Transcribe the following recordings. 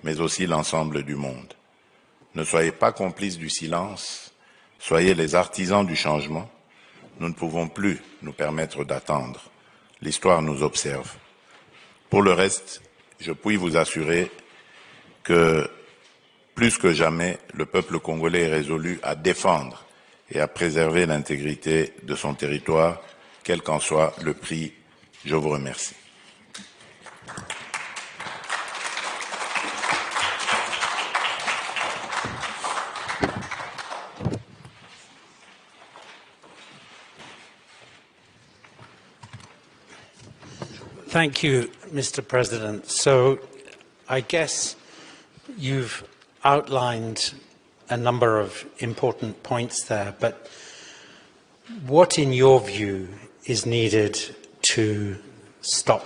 mais aussi l'ensemble du monde. Ne soyez pas complices du silence, soyez les artisans du changement. Nous ne pouvons plus nous permettre d'attendre. L'histoire nous observe. Pour le reste, je puis vous assurer que, plus que jamais, le peuple congolais est résolu à défendre et à préserver l'intégrité de son territoire, quel qu'en soit le prix. Je vous remercie. Thank you, Mr. President. So I guess you've outlined a number of important points there, but what, in your view, is needed to stop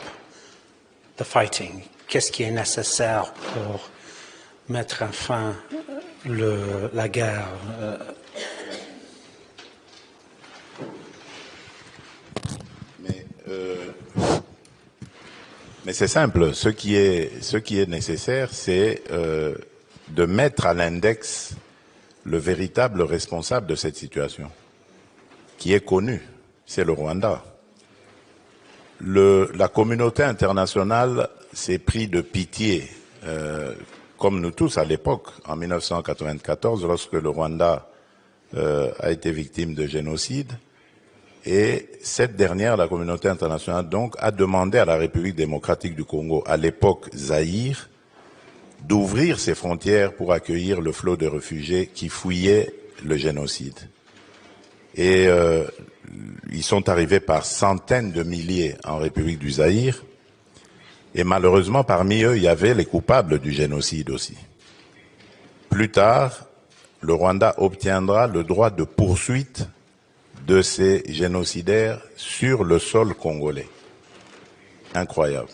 the fighting? Qu'est-ce qui est nécessaire pour mettre fin à la guerre? Mais c'est simple. Ce qui est nécessaire, c'est de mettre à l'index le véritable responsable de cette situation, qui est connu, c'est le Rwanda. La communauté internationale s'est pris de pitié, comme nous tous à l'époque, en 1994, lorsque le Rwanda a été victime de génocide. Et cette dernière, la communauté internationale, donc, a demandé à la République démocratique du Congo, à l'époque Zaïre, d'ouvrir ses frontières pour accueillir le flot de réfugiés qui fouillaient le génocide. Et ils sont arrivés par centaines de milliers en République du Zaïre. Et malheureusement, parmi eux, il y avait les coupables du génocide aussi. Plus tard, le Rwanda obtiendra le droit de poursuite de ces génocidaires sur le sol congolais. Incroyable.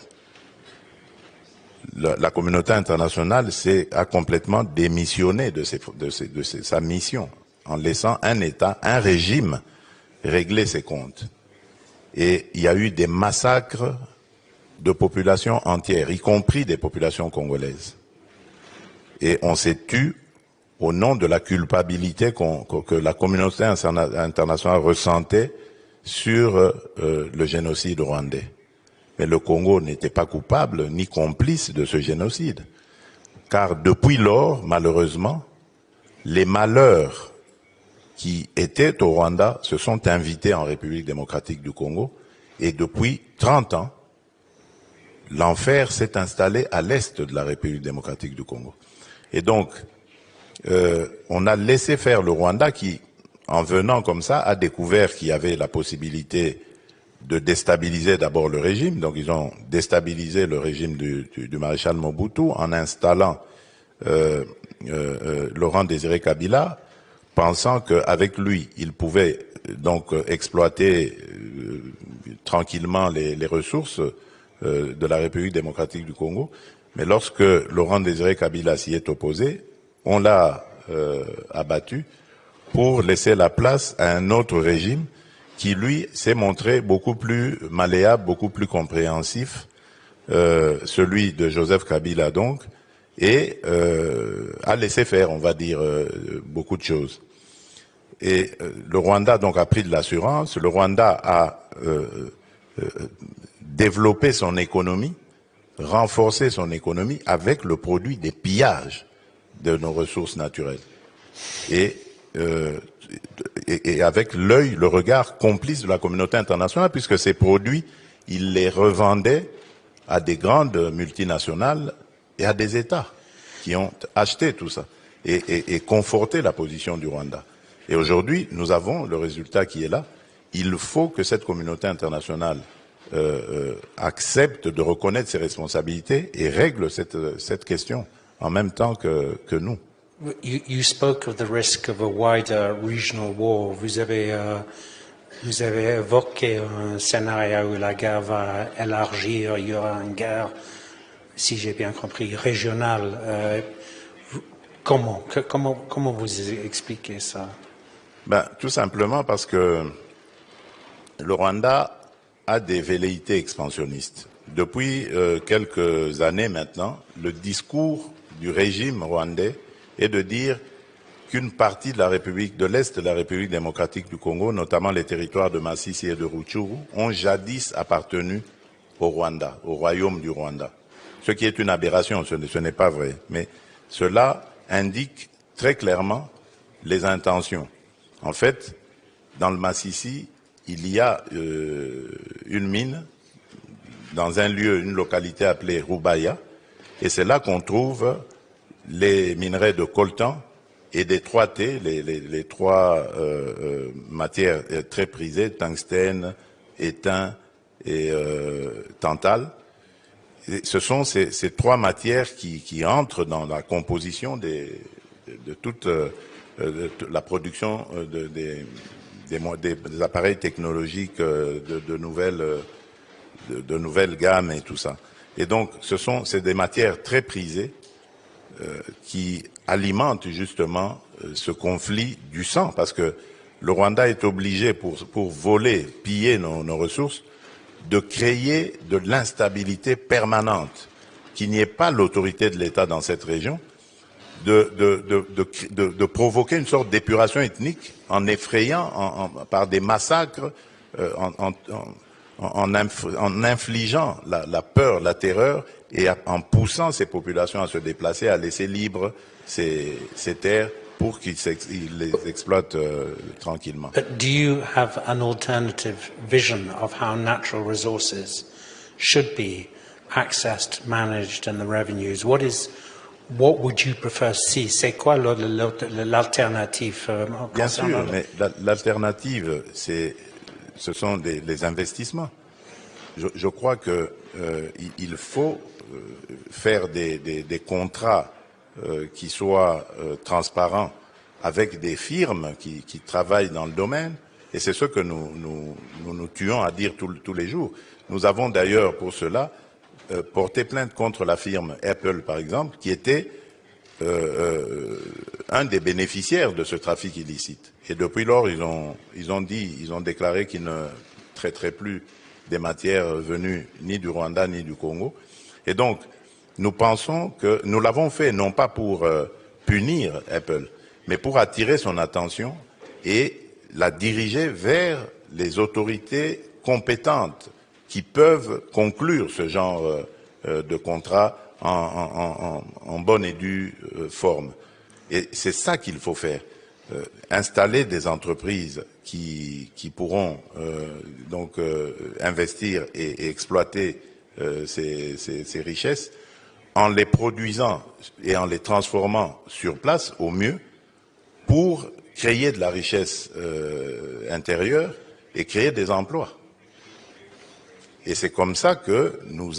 La communauté internationale a complètement démissionné de sa mission, en laissant un État, un régime, régler ses comptes. Et il y a eu des massacres de populations entières, y compris des populations congolaises. Et on s'est tué au nom de la culpabilité que la communauté internationale ressentait sur le génocide rwandais. Mais le Congo n'était pas coupable ni complice de ce génocide. Car depuis lors, malheureusement, les malheurs qui étaient au Rwanda se sont invités en République démocratique du Congo. Et depuis 30 ans, l'enfer s'est installé à l'est de la République démocratique du Congo. Et donc, on a laissé faire le Rwanda qui, en venant comme ça, a découvert qu'il y avait la possibilité de déstabiliser d'abord le régime. Donc ils ont déstabilisé le régime du maréchal Mobutu en installant Laurent Désiré Kabila, pensant qu'avec lui, ils pouvaient donc exploiter tranquillement les ressources de la République démocratique du Congo. Mais lorsque Laurent Désiré Kabila s'y est opposé, on l'a abattu pour laisser la place à un autre régime qui, lui, s'est montré beaucoup plus malléable, beaucoup plus compréhensif, celui de Joseph Kabila donc, et a laissé faire, on va dire, beaucoup de choses. Et le Rwanda donc a pris de l'assurance, le Rwanda a développé son économie, renforcé son économie avec le produit des pillages de nos ressources naturelles. Et avec l'œil, le regard complice de la communauté internationale, puisque ces produits, ils les revendaient à des grandes multinationales et à des États qui ont acheté tout ça et conforté la position du Rwanda. Et aujourd'hui, nous avons le résultat qui est là. Il faut que cette communauté internationale accepte de reconnaître ses responsabilités et règle cette question en même temps que nous. You spoke of the risk of a wider regional war. Vous avez évoqué un scénario où la guerre va élargir, il y aura une guerre, si j'ai bien compris, régionale. Comment vous expliquez ça? Tout simplement parce que le Rwanda a des velléités expansionnistes. Depuis quelques années maintenant, le discours du régime rwandais est de dire qu'une partie de la République de l'Est de la République démocratique du Congo, notamment les territoires de Masisi et de Rutshuru, ont jadis appartenu au Rwanda, au royaume du Rwanda. Ce qui est une aberration, ce n'est pas vrai. Mais cela indique très clairement les intentions. En fait, dans le Masisi, il y a une mine dans un lieu, une localité appelée Rubaya, et c'est là qu'on trouve les minerais de coltan et des 3T, les trois matières très prisées, tungstène, étain et tantale. Et ce sont ces trois matières qui entrent dans la composition de toute la production des appareils technologiques de nouvelles gammes et tout ça. Et donc, c'est des matières très prisées qui alimentent justement ce conflit du sang, parce que le Rwanda est obligé, pour voler, piller nos ressources, de créer de l'instabilité permanente, qu'il n'y ait pas l'autorité de l'État dans cette région, de provoquer une sorte d'épuration ethnique en effrayant par des massacres, en infligeant la peur, la terreur, et en poussant ces populations à se déplacer, à laisser libres ces terres pour qu'ils les exploitent tranquillement. But do you have an alternative vision of how natural resources should be accessed, managed, and the revenues? What would you prefer to see? C'est quoi l'alternative? Bien sûr, mais l'alternative, ce sont les investissements. Je crois que il faut faire des contrats qui soient transparents avec des firmes qui travaillent dans le domaine, et c'est ce que nous tuons à dire tous les jours. Nous avons d'ailleurs pour cela porté plainte contre la firme Apple, par exemple, qui était un des bénéficiaires de ce trafic illicite. Et depuis lors, ils ont déclaré qu'ils ne traiteraient plus des matières venues ni du Rwanda ni du Congo. Et donc, nous pensons que nous l'avons fait non pas pour punir Apple, mais pour attirer son attention et la diriger vers les autorités compétentes qui peuvent conclure ce genre de contrat en bonne et due forme. Et c'est ça qu'il faut faire. Installer des entreprises qui pourront investir et exploiter ces richesses en les produisant et en les transformant sur place au mieux pour créer de la richesse intérieure et créer des emplois. Et c'est comme ça que nous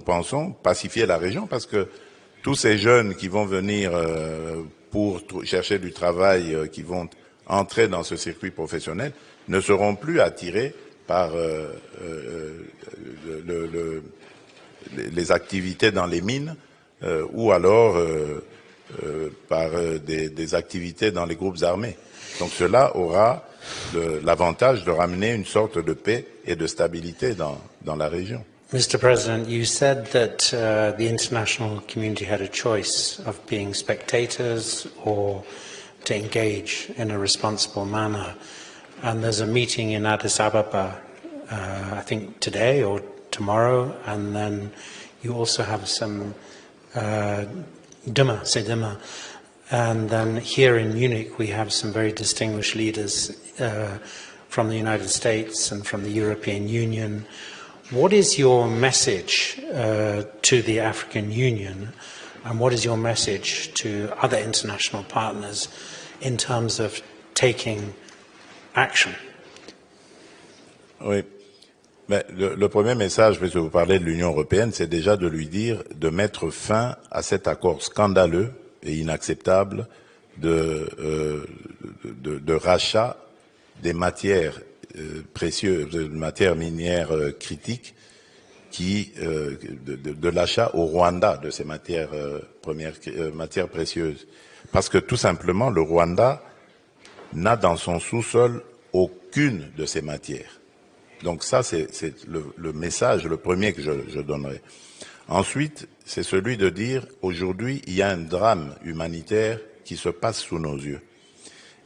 pensons, pacifier la région, parce que tous ces jeunes qui vont venir pour chercher du travail, qui vont entrer dans ce circuit professionnel, ne seront plus attirés par les activités dans les mines ou alors par des activités dans les groupes armés. Donc cela aura l'avantage de ramener une sorte de paix et de stabilité dans la région. Mr. President, you said that the international community had a choice of being spectators or to engage in a responsible manner. And there's a meeting in Addis Ababa, I think today or tomorrow, and then you also have some demain. And then here in Munich, we have some very distinguished leaders from the United States and from the European Union. What is your message to the African Union, and what is your message to other international partners in terms of taking action? Oui. Mais le premier message, puisque vous parlez de l'Union européenne, c'est déjà de lui dire de mettre fin à cet accord scandaleux et inacceptable de rachat des matières précieuses, de matières minières critiques, de l'achat au Rwanda de ces matières matières précieuses. Parce que tout simplement, le Rwanda n'a dans son sous-sol aucune de ces matières. Donc ça, c'est le message, le premier que je donnerai. Ensuite, c'est celui de dire, aujourd'hui, il y a un drame humanitaire qui se passe sous nos yeux.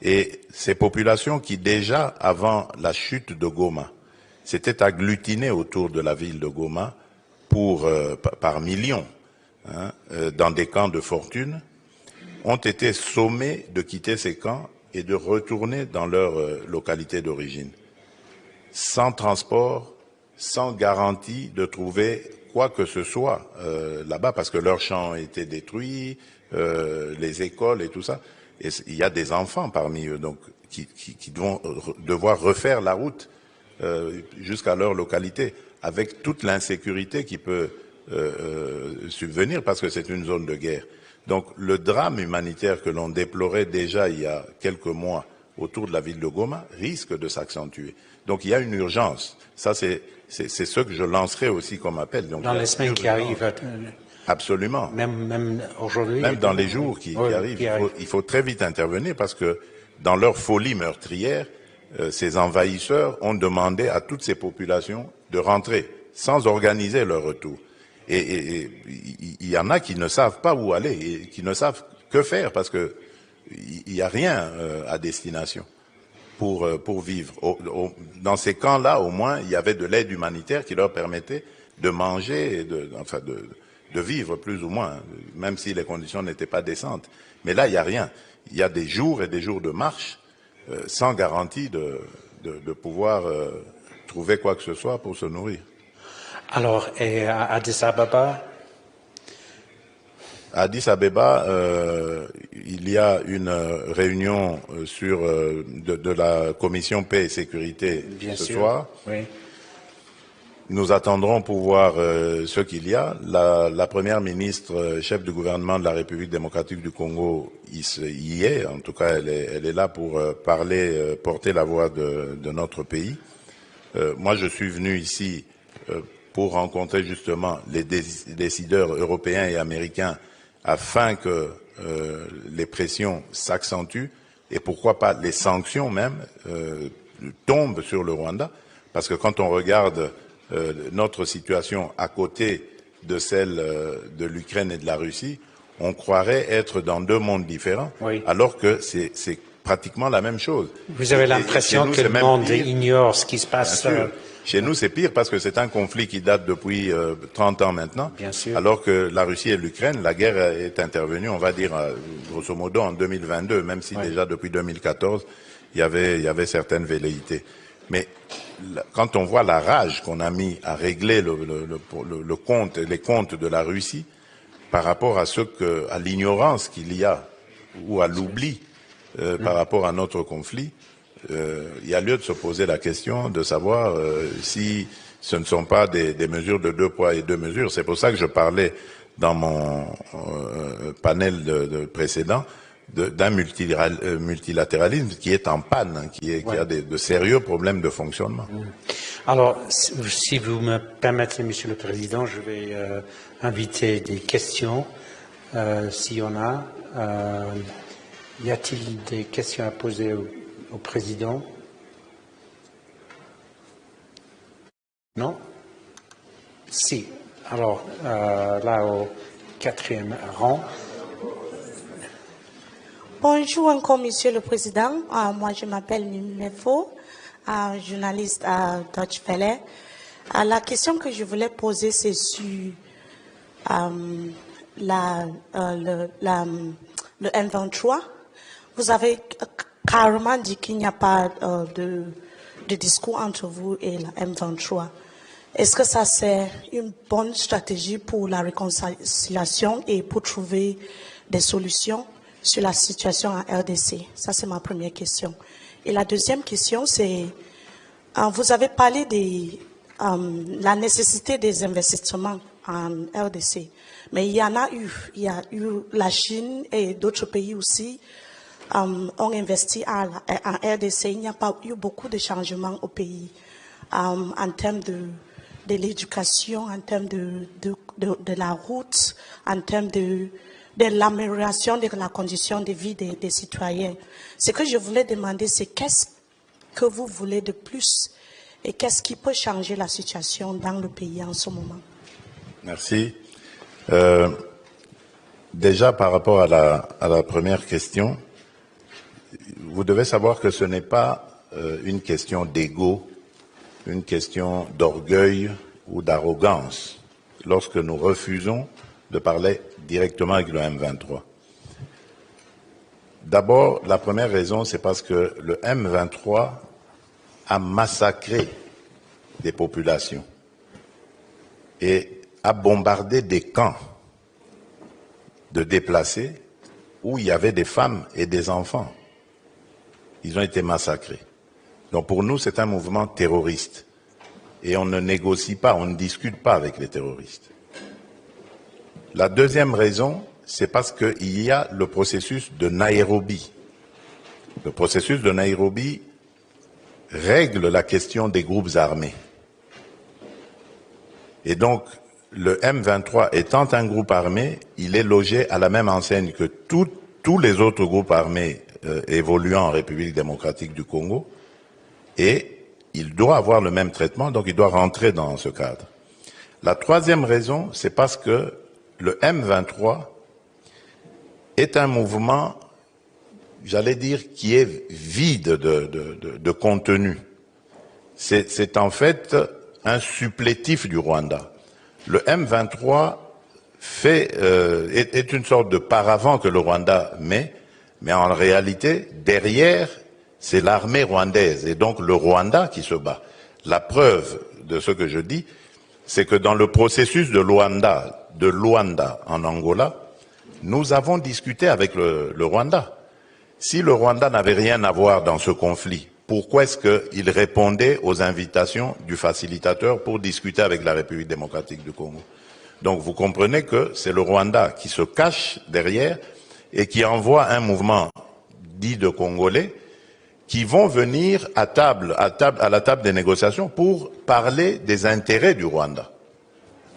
Et ces populations qui, déjà, avant la chute de Goma, s'étaient agglutinées autour de la ville de Goma par millions, dans des camps de fortune, ont été sommés de quitter ces camps et de retourner dans leur localité d'origine, sans transport, sans garantie de trouver quoi que ce soit là-bas, parce que leurs champs ont été détruits, les écoles et tout ça. Et il y a des enfants parmi eux, donc qui vont devoir refaire la route jusqu'à leur localité, avec toute l'insécurité qui peut subvenir, parce que c'est une zone de guerre. Donc le drame humanitaire que l'on déplorait déjà il y a quelques mois autour de la ville de Goma risque de s'accentuer. Donc il y a une urgence. Ça, c'est ce que je lancerai aussi comme appel. Donc, dans les semaines qui arrivent. Absolument. Même aujourd'hui. Même dans les jours qui arrivent, il faut très vite intervenir parce que dans leur folie meurtrière, ces envahisseurs ont demandé à toutes ces populations de rentrer sans organiser leur retour. Et il y en a qui ne savent pas où aller et qui ne savent que faire parce que il n'y a rien à destination pour vivre. Dans ces camps-là, au moins, il y avait de l'aide humanitaire qui leur permettait de manger et de vivre plus ou moins, même si les conditions n'étaient pas décentes. Mais là, il n'y a rien. Il y a des jours et des jours de marche sans garantie de pouvoir trouver quoi que ce soit pour se nourrir. Alors, et à Addis Ababa? À Addis Abeba, il y a une réunion de la commission paix et sécurité soir. Oui. Nous attendrons pour voir ce qu'il y a. La première ministre, chef du gouvernement de la République démocratique du Congo, y est. En tout cas, elle est là pour porter la voix de notre pays. Moi, je suis venu ici pour rencontrer justement les décideurs européens et américains afin que les pressions s'accentuent et pourquoi pas les sanctions même tombent sur le Rwanda. Parce que quand on regarde notre situation à côté de celle de l'Ukraine et de la Russie, on croirait être dans deux mondes différents, oui, alors que c'est pratiquement la même chose. Vous avez l'impression que le monde ignore ce qui se passe. Chez nous, c'est pire parce que c'est un conflit qui date depuis 30 ans maintenant. Bien sûr. Alors que la Russie et l'Ukraine, la guerre est intervenue, on va dire, grosso modo, en 2022, même si déjà depuis 2014, il y avait certaines velléités. Mais quand on voit la rage qu'on a mis à régler les comptes de la Russie par rapport à l'ignorance qu'il y a ou à l'oubli par rapport à notre conflit, il y a lieu de se poser la question de savoir si ce ne sont pas des mesures de deux poids et deux mesures. C'est pour ça que je parlais dans mon panel précédent d'un multilatéralisme qui est en panne, qui a de sérieux problèmes de fonctionnement. Alors, si vous me permettez, Monsieur le Président, je vais inviter des questions, s'il y en a. Y a-t-il des questions à poser au Président? Non? Si. Alors, là, au quatrième rang. Bonjour encore, Monsieur le Président. Moi, je m'appelle Nimefo, journaliste à Deutsche Welle. La question que je voulais poser, c'est sur le M23. Vous avez carrément dit qu'il n'y a pas de discours entre vous et la M23. Est-ce que ça, c'est une bonne stratégie pour la réconciliation et pour trouver des solutions sur la situation en RDC? Ça, c'est ma première question. Et la deuxième question, c'est, vous avez parlé de la nécessité des investissements en RDC, mais il y en a eu. Il y a eu la Chine et d'autres pays aussi ont investi en RDC. Il n'y a pas eu beaucoup de changements au pays en termes de l'éducation, en termes de la route, en termes de l'amélioration de la condition de vie des citoyens. Ce que je voulais demander, c'est qu'est-ce que vous voulez de plus et qu'est-ce qui peut changer la situation dans le pays en ce moment? Merci. Déjà, par rapport à la première question, vous devez savoir que ce n'est pas une question d'ego, une question d'orgueil ou d'arrogance lorsque nous refusons de parler directement avec le M23. D'abord, la première raison, c'est parce que le M23 a massacré des populations et a bombardé des camps de déplacés où il y avait des femmes et des enfants. Ils ont été massacrés. Donc pour nous, c'est un mouvement terroriste. Et on ne négocie pas, on ne discute pas avec les terroristes. La deuxième raison, c'est parce qu'il y a le processus de Nairobi. Le processus de Nairobi règle la question des groupes armés. Et donc, le M23 étant un groupe armé, il est logé à la même enseigne que tous les autres groupes armés évoluant en République démocratique du Congo, et il doit avoir le même traitement, donc il doit rentrer dans ce cadre. La troisième raison, c'est parce que le M23 est un mouvement, j'allais dire, qui est vide de contenu. C'est en fait un supplétif du Rwanda. Le M23 est une sorte de paravent que le Rwanda met, mais en réalité, derrière, c'est l'armée rwandaise et donc le Rwanda qui se bat. La preuve de ce que je dis, c'est que dans le processus de Luanda en Angola, nous avons discuté avec le Rwanda. Si le Rwanda n'avait rien à voir dans ce conflit, pourquoi est-ce qu'il répondait aux invitations du facilitateur pour discuter avec la République démocratique du Congo? Donc vous comprenez que c'est le Rwanda qui se cache derrière et qui envoie un mouvement dit de Congolais qui vont venir à la table des négociations pour parler des intérêts du Rwanda.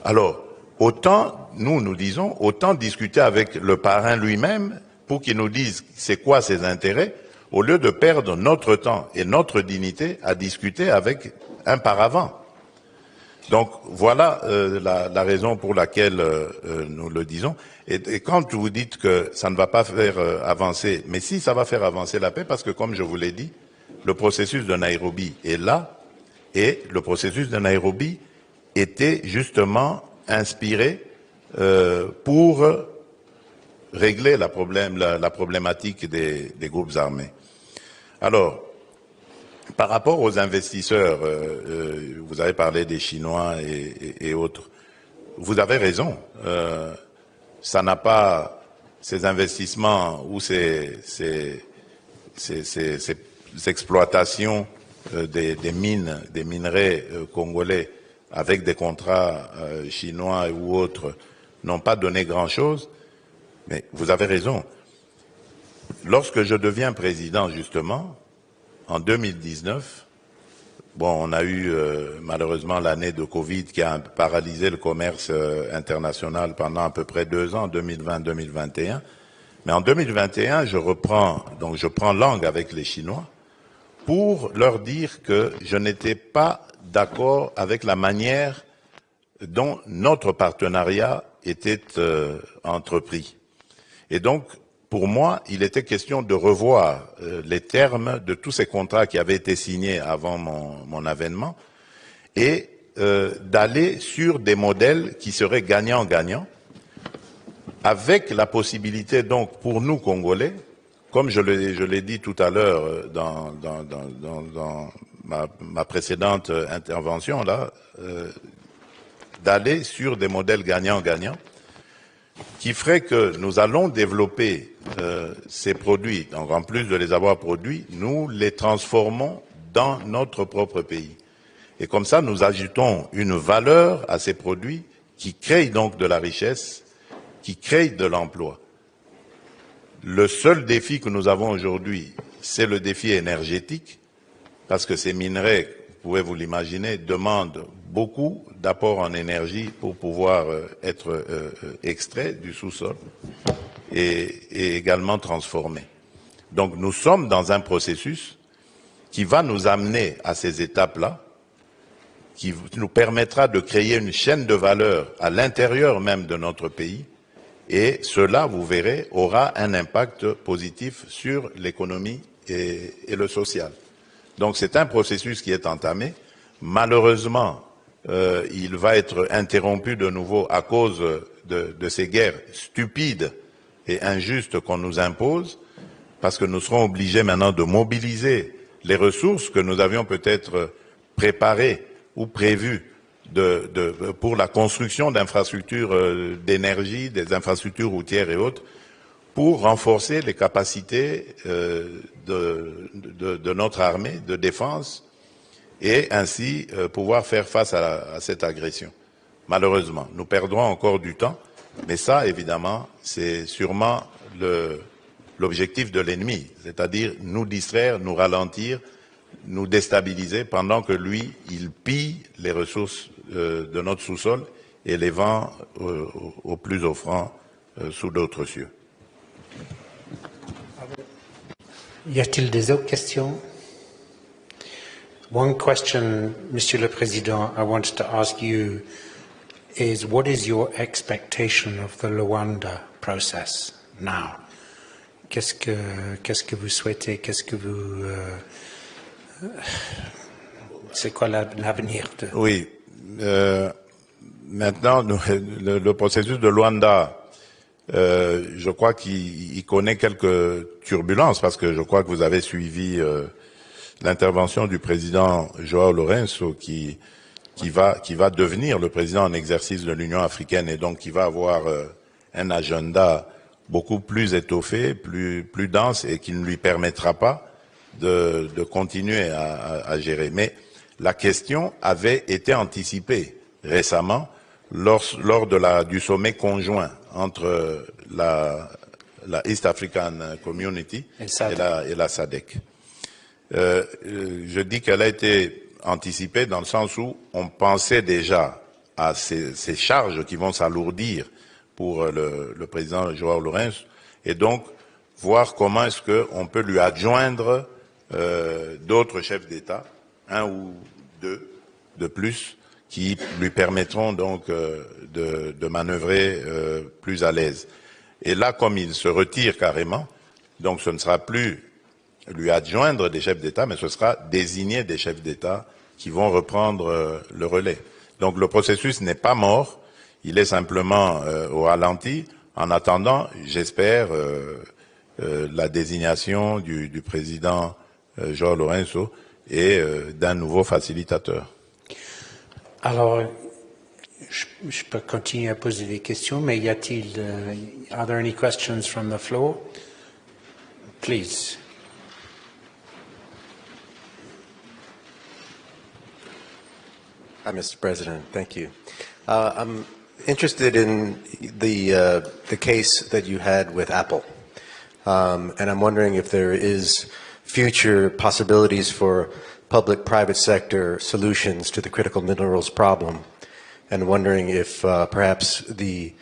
Alors, autant, nous disons, autant discuter avec le parrain lui-même pour qu'il nous dise c'est quoi ses intérêts, au lieu de perdre notre temps et notre dignité à discuter avec un paravent. Donc voilà la raison pour laquelle nous le disons. Et quand vous dites que ça ne va pas faire avancer, mais si ça va faire avancer la paix, parce que comme je vous l'ai dit, le processus de Nairobi est là, et le processus de Nairobi était justement inspiré pour régler la problématique des groupes armés. Alors, par rapport aux investisseurs, vous avez parlé des Chinois et autres. Vous avez raison. Ça n'a pas ces investissements ou ces exploitations des mines, des minerais congolais avec des contrats chinois ou autres n'ont pas donné grand-chose. Mais vous avez raison. Lorsque je deviens président, justement, en 2019, bon, on a eu malheureusement l'année de Covid qui a paralysé le commerce international pendant à peu près 2 ans, 2020-2021. Mais en 2021, je prends langue avec les Chinois pour leur dire que je n'étais pas d'accord avec la manière dont notre partenariat était entrepris. Et donc, pour moi, il était question de revoir les termes de tous ces contrats qui avaient été signés avant mon avènement et d'aller sur des modèles qui seraient gagnant-gagnant, avec la possibilité donc pour nous Congolais, comme je l'ai dit tout à l'heure dans ma précédente intervention là, d'aller sur des modèles gagnant-gagnant, qui ferait que nous allons développer ces produits. Donc en plus de les avoir produits, nous les transformons dans notre propre pays. Et comme ça, nous ajoutons une valeur à ces produits qui créent donc de la richesse, qui créent de l'emploi. Le seul défi que nous avons aujourd'hui, c'est le défi énergétique, parce que ces minerais, vous pouvez vous l'imaginer, demandent beaucoup d'apports en énergie pour pouvoir être extraits du sous-sol et également transformés. Donc nous sommes dans un processus qui va nous amener à ces étapes-là qui nous permettra de créer une chaîne de valeur à l'intérieur même de notre pays. Et cela, vous verrez, aura un impact positif sur l'économie et le social. Donc c'est un processus qui est entamé. Malheureusement, il va être interrompu de nouveau à cause de ces guerres stupides et injustes qu'on nous impose, parce que nous serons obligés maintenant de mobiliser les ressources que nous avions peut-être préparées ou prévues pour la construction d'infrastructures d'énergie, des infrastructures routières et autres, pour renforcer les capacités de notre armée de défense et ainsi pouvoir faire face à cette agression. Malheureusement, nous perdrons encore du temps, mais ça, évidemment, c'est sûrement l'objectif de l'ennemi, c'est-à-dire nous distraire, nous ralentir, nous déstabiliser, pendant que lui, il pille les ressources de notre sous-sol et les vend au plus offrant sous d'autres cieux. Y a-t-il des autres questions? One question, Monsieur le Président, I wanted to ask you is, what is your expectation of the Luanda process now? Qu'est-ce que vous souhaitez? Qu'est-ce que vous... c'est quoi l'avenir de... Oui. Maintenant, le processus de Luanda, je crois qu'il connaît quelques turbulences, parce que je crois que vous avez suivi l'intervention du président João Lourenço, qui va devenir le président en exercice de l'Union africaine, et donc qui va avoir un agenda beaucoup plus étoffé, plus dense, et qui ne lui permettra pas de continuer à gérer. Mais la question avait été anticipée récemment lors du sommet conjoint entre la East African Community et la SADC. Je dis qu'elle a été anticipée dans le sens où on pensait déjà à ces charges qui vont s'alourdir pour le président João Lourenço, et donc voir comment est-ce qu'on peut lui adjoindre d'autres chefs d'État, un ou deux de plus, qui lui permettront donc de manœuvrer plus à l'aise. Et là, comme il se retire carrément, donc ce ne sera plus lui adjoindre des chefs d'État, mais ce sera désigner des chefs d'État qui vont reprendre le relais. Donc le processus n'est pas mort, il est simplement au ralenti. En attendant, j'espère la désignation du président João Lourenço et d'un nouveau facilitateur. Alors, je peux continuer à poser des questions, mais y a-t-il... are there any questions from the floor? Please. Hi, Mr. President. Thank you. I'm interested in the case that you had with Apple, and I'm wondering if there is future possibilities for public-private sector solutions to the critical minerals problem, and wondering if perhaps the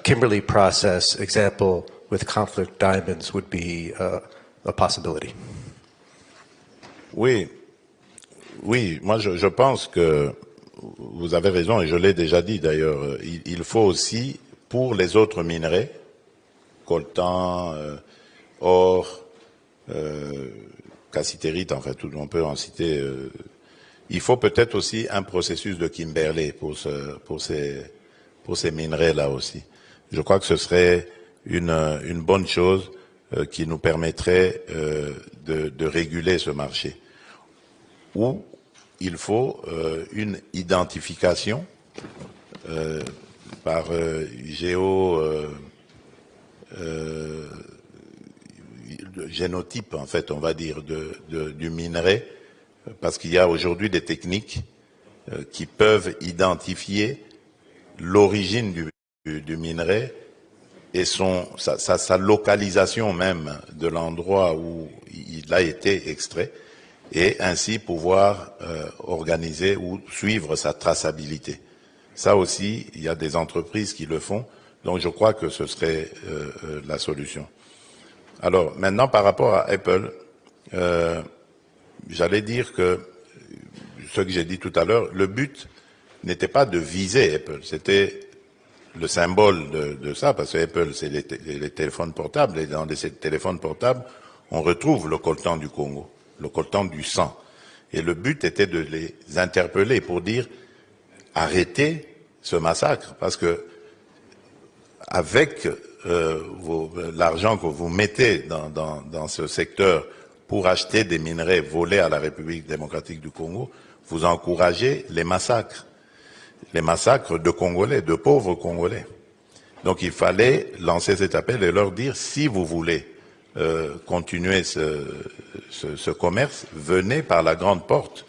Kimberley process example with Conflict Diamonds would be a possibility. Oui, moi je pense que vous avez raison, et je l'ai déjà dit d'ailleurs, il faut aussi, pour les autres minerais, coltan, or, cassitérite, en fait, on peut en citer, il faut peut-être aussi un processus de Kimberley pour ces minerais-là aussi. Je crois que ce serait une bonne chose qui nous permettrait de réguler ce marché. Où il faut une identification par génotype, en fait, on va dire, du minerai, parce qu'il y a aujourd'hui des techniques qui peuvent identifier l'origine du minerai et sa localisation même de l'endroit où il a été extrait, et ainsi pouvoir organiser ou suivre sa traçabilité. Ça aussi, il y a des entreprises qui le font, donc je crois que ce serait la solution. Alors, maintenant, par rapport à Apple, j'allais dire que ce que j'ai dit tout à l'heure, le but n'était pas de viser Apple, c'était le symbole de ça, parce que Apple, c'est les téléphones portables, et dans ces téléphones portables, on retrouve le coltan du Congo, le coltan du sang. Et le but était de les interpeller pour dire arrêtez ce massacre, parce que avec l'argent que vous mettez dans ce secteur pour acheter des minerais volés à la République démocratique du Congo, vous encouragez les massacres de Congolais, de pauvres Congolais. Donc il fallait lancer cet appel et leur dire, si vous voulez continuer ce commerce, venez par la grande porte.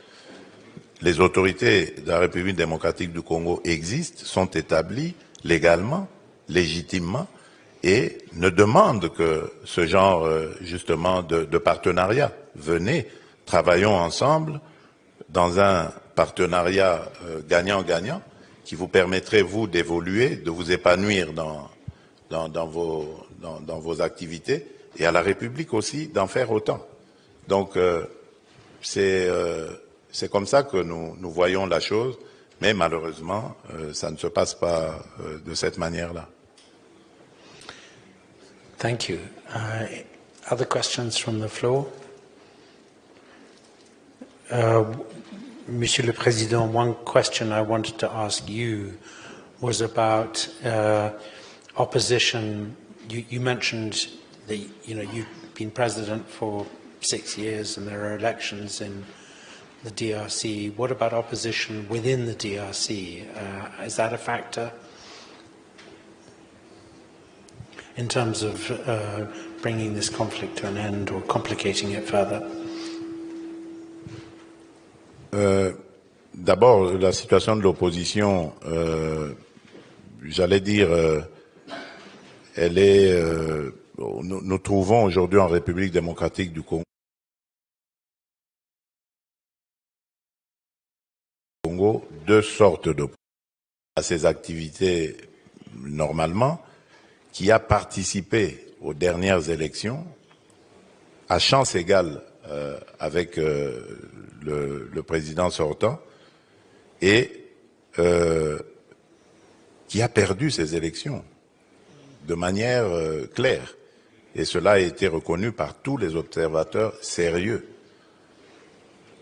Les autorités de la République démocratique du Congo existent, sont établies légalement, légitimement, et ne demandent que ce genre justement de partenariat. Venez, travaillons ensemble dans un partenariat gagnant-gagnant qui vous permettrait, vous, d'évoluer, de vous épanouir dans vos activités, et à la République aussi d'en faire autant. Donc c'est comme ça que nous voyons la chose, mais malheureusement, ça ne se passe pas de cette manière-là. Thank you. Other questions from the floor? Monsieur le Président, one question I wanted to ask you was about opposition. You mentioned that you've been president for 6 years and there are elections in the DRC. What about opposition within the DRC? Is that a factor in terms of bringing this conflict to an end or complicating it further? D'abord, la situation de l'opposition, j'allais dire, elle est. Nous trouvons aujourd'hui en République démocratique du Congo deux sortes d'opposition. À ces activités normalement, qui a participé aux dernières élections à chance égale avec le président sortant et qui a perdu ces élections de manière claire. Et cela a été reconnu par tous les observateurs sérieux.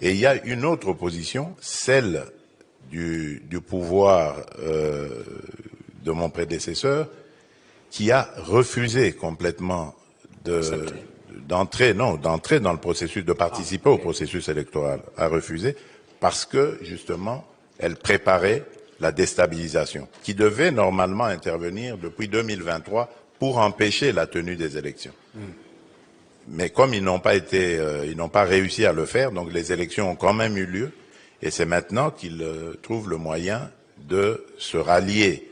Et il y a une autre opposition, celle du pouvoir de mon prédécesseur, qui a refusé complètement d'entrer dans le processus, de participer au processus électoral, a refusé parce que, justement, elle préparait la déstabilisation, qui devait normalement intervenir depuis 2023 pour empêcher la tenue des élections. Mais comme ils n'ont pas réussi à le faire, donc les élections ont quand même eu lieu, et c'est maintenant qu'ils trouvent le moyen de se rallier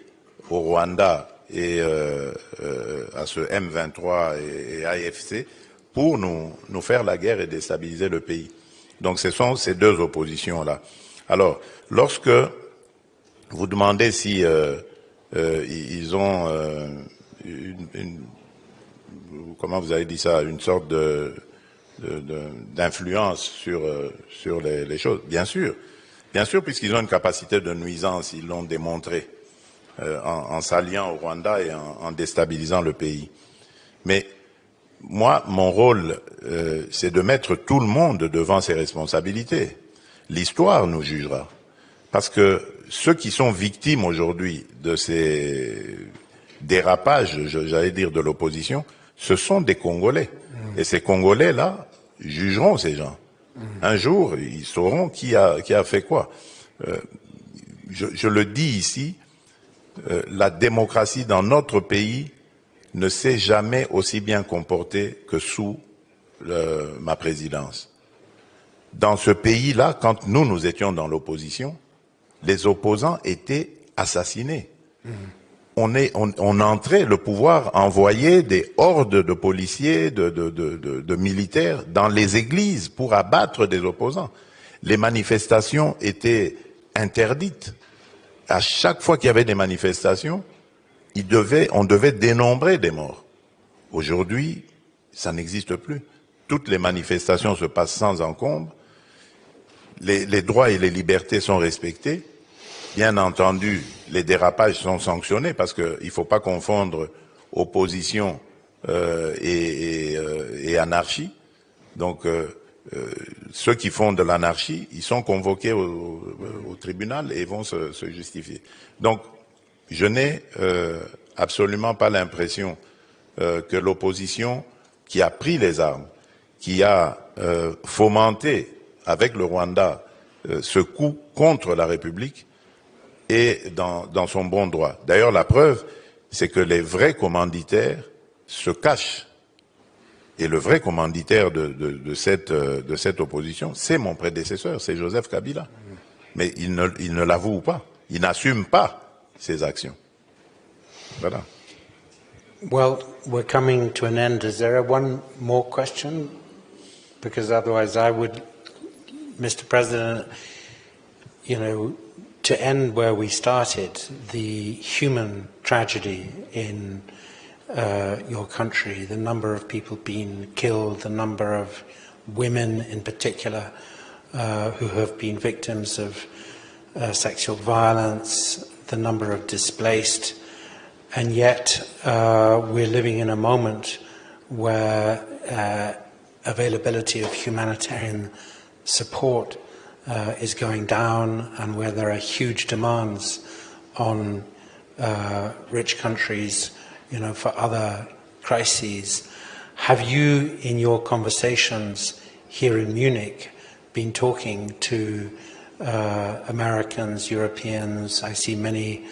au Rwanda et à ce M23 et AFC pour nous faire la guerre et déstabiliser le pays. Donc ce sont ces deux oppositions-là. Alors, lorsque vous demandez si ils ont comment vous avez dit ça, une sorte d'influence sur les choses, bien sûr, puisqu'ils ont une capacité de nuisance, ils l'ont démontré en s'alliant au Rwanda et en déstabilisant le pays. Mais moi, mon rôle, c'est de mettre tout le monde devant ses responsabilités. L'histoire nous jugera. Parce que ceux qui sont victimes aujourd'hui de ces dérapages, j'allais dire, de l'opposition, ce sont des Congolais. Et ces Congolais-là jugeront ces gens. Un jour, ils sauront qui a fait quoi. Je le dis ici, la démocratie dans notre pays ne s'est jamais aussi bien comportée que sous ma présidence. Dans ce pays-là, quand nous étions dans l'opposition, les opposants étaient assassinés. On entrait, le pouvoir envoyait des hordes de policiers, de militaires dans les églises pour abattre des opposants. Les manifestations étaient interdites. À chaque fois qu'il y avait des manifestations, on devait dénombrer des morts. Aujourd'hui, ça n'existe plus. Toutes les manifestations se passent sans encombre. les droits et les libertés sont respectés. Bien entendu, les dérapages sont sanctionnés parce qu'il ne faut pas confondre opposition et anarchie. Donc, ceux qui font de l'anarchie, ils sont convoqués au tribunal et vont se justifier. Donc, je n'ai absolument pas l'impression que l'opposition qui a pris les armes, qui a fomenté avec le Rwanda ce coup contre la République, est dans son bon droit. D'ailleurs, la preuve, c'est que les vrais commanditaires se cachent. Et le vrai commanditaire de cette opposition, c'est mon prédécesseur, c'est Joseph Kabila. Mais il ne l'avoue pas. Il n'assume pas ses actions. Voilà. Well, we're coming to an end. Is there one more question? Because otherwise I would, Mr. President, to end where we started, the human tragedy in your country, the number of people being killed, the number of women in particular who have been victims of sexual violence, the number of displaced, and yet we're living in a moment where availability of humanitarian support is going down, and where there are huge demands on rich countries, for other crises. Have you, in your conversations here in Munich, been talking to Americans, Europeans? I see many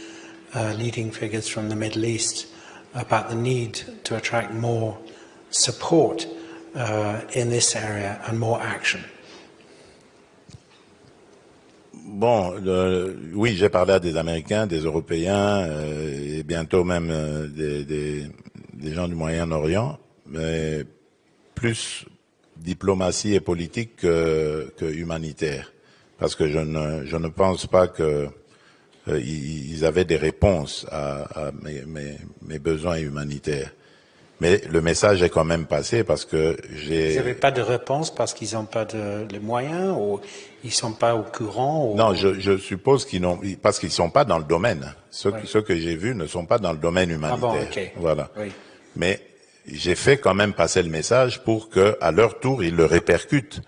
leading figures from the Middle East about the need to attract more support in this area and more action. Bon, oui, j'ai parlé à des Américains, des Européens et bientôt même des gens du Moyen-Orient, mais plus diplomatie et politique que humanitaire, parce que je ne pense pas que ils avaient des réponses à mes besoins humanitaires. Mais le message est quand même passé parce que j'ai... Vous n'avez pas de réponse parce qu'ils n'ont pas les moyens ou ils ne sont pas au courant ou... Non, je suppose qu'ils n'ont... Parce qu'ils ne sont pas dans le domaine. Ceux que j'ai vus ne sont pas dans le domaine humanitaire. Ah bon, ok. Voilà. Oui. Mais j'ai fait quand même passer le message pour que, à leur tour, ils le répercutent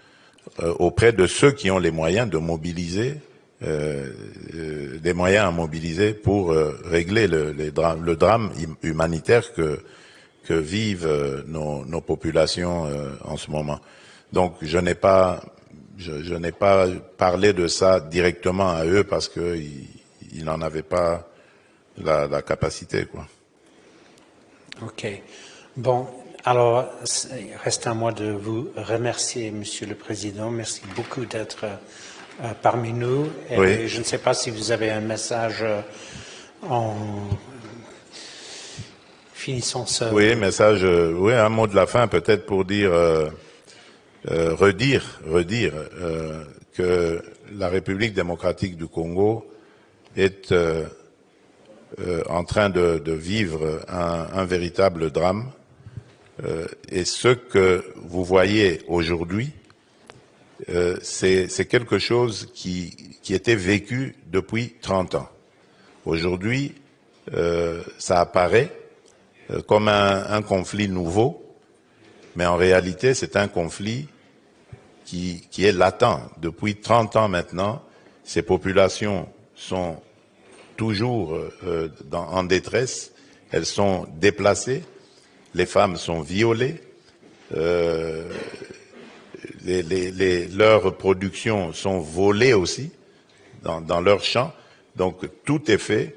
auprès de ceux qui ont les moyens de mobiliser, des moyens à mobiliser pour régler le drame humanitaire que vivent nos populations en ce moment. Donc je n'ai pas parlé de ça directement à eux parce que ils n'en avaient pas la capacité, quoi. Ok. Bon, alors il reste à moi de vous remercier, Monsieur le Président. Merci beaucoup d'être parmi nous. Et oui. Je ne sais pas si vous avez un message en finissant ce... Oui, message, oui, un mot de la fin peut-être pour dire, redire que la République démocratique du Congo est en train de vivre un véritable drame. Et ce que vous voyez aujourd'hui, c'est quelque chose qui était vécu depuis 30 ans. Aujourd'hui, ça apparaît comme un conflit nouveau, mais en réalité, c'est un conflit qui est latent. Depuis 30 ans maintenant, ces populations sont toujours en détresse, elles sont déplacées, les femmes sont violées, leurs productions sont volées aussi dans leurs champs. Donc tout est fait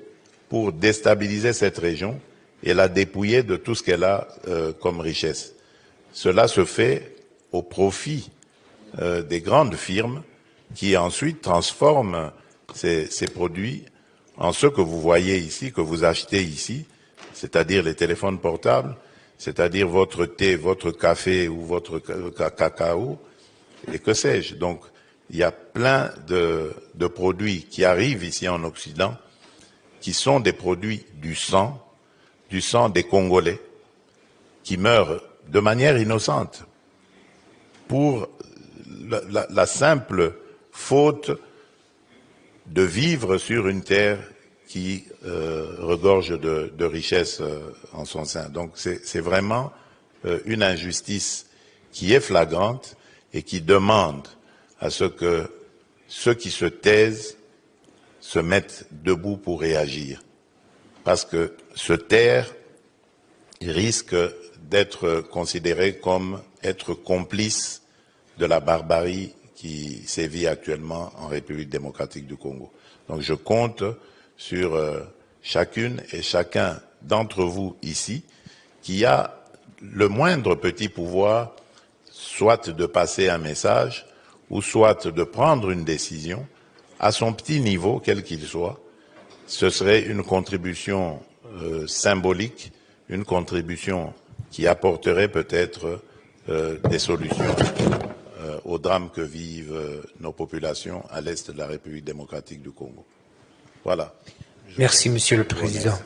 pour déstabiliser cette région et la dépouiller de tout ce qu'elle a comme richesse. Cela se fait au profit des grandes firmes qui ensuite transforment ces produits en ce que vous voyez ici, que vous achetez ici, c'est-à-dire les téléphones portables, c'est-à-dire votre thé, votre café ou votre cacao, et que sais-je. Donc, il y a plein de produits qui arrivent ici en Occident, qui sont des produits du sang des Congolais, qui meurent de manière innocente pour la simple faute de vivre sur une terre qui regorge de richesses en son sein. Donc c'est vraiment une injustice qui est flagrante et qui demande à ce que ceux qui se taisent se mettent debout pour réagir. Parce que se taire risque d'être considéré comme être complice de la barbarie qui sévit actuellement en République démocratique du Congo. Donc je compte sur chacune et chacun d'entre vous ici qui a le moindre petit pouvoir, soit de passer un message ou soit de prendre une décision à son petit niveau, quel qu'il soit. Ce serait une contribution symbolique, une contribution qui apporterait peut-être des solutions au drame que vivent nos populations à l'est de la République démocratique du Congo. Voilà. Merci, Monsieur le Président.